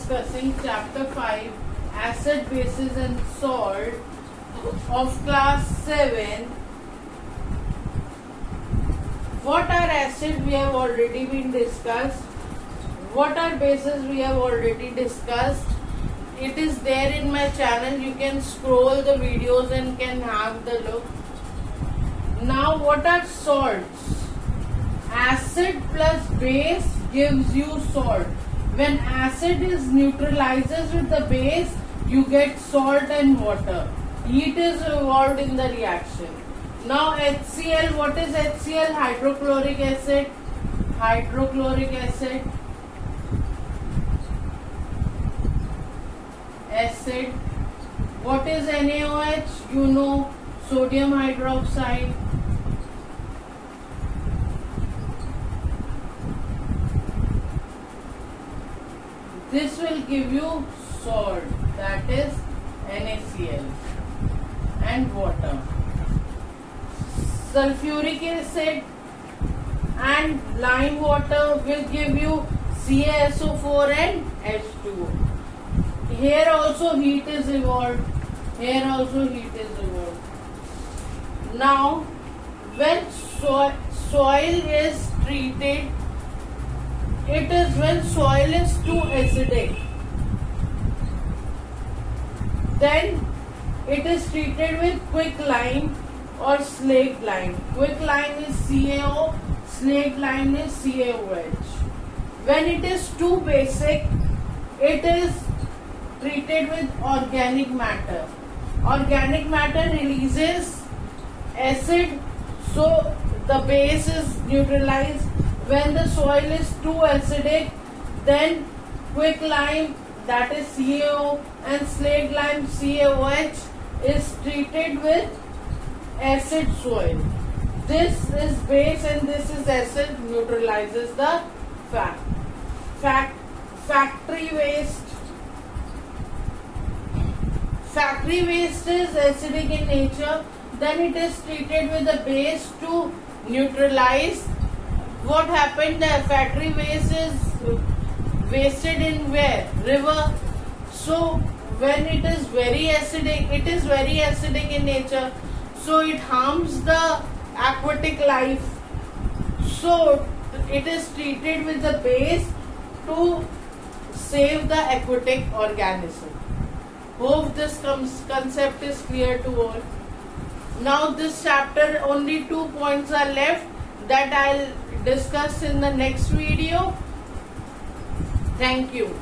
discussing chapter 5 acid, bases and salt of class 7. What are acid we have already been discussed. What are bases we have already discussed. It is there in my channel. You can scroll the videos and can have the look. Now what are salts? Acid plus base gives you salt. When acid is neutralizes with the base, you get salt and water. Heat is involved in the reaction. Now HCl, what is HCl? Hydrochloric acid. Hydrochloric acid. Acid. What is NaOH? You know, sodium hydroxide. This will give you salt, that is NaCl, and water. Sulfuric acid and lime water will give you CaSO4 and H2O. Here also heat is involved. Here also heat is involved. Now, when soil is treated, it is when soil is too acidic. Then it is treated with quicklime or slaked lime. Quicklime is CaO, slaked lime is CaOH. When it is too basic, it is treated with organic matter. Organic matter releases acid, so the base is neutralized. When the soil is too acidic, then quicklime, that is CaO, and slaked lime CaOH is treated with acid soil. This is base and this is acid, neutralizes the factory waste. Factory waste is acidic in nature, then it is treated with a base to neutralize. What happened? The factory waste is wasted in where? River. So when it is very acidic, in nature, so it harms the aquatic life. So it is treated with the base to save the aquatic organism. Hope this concept is clear to all. Now this chapter, only 2 points are left that I'll discuss in the next video. Thank you.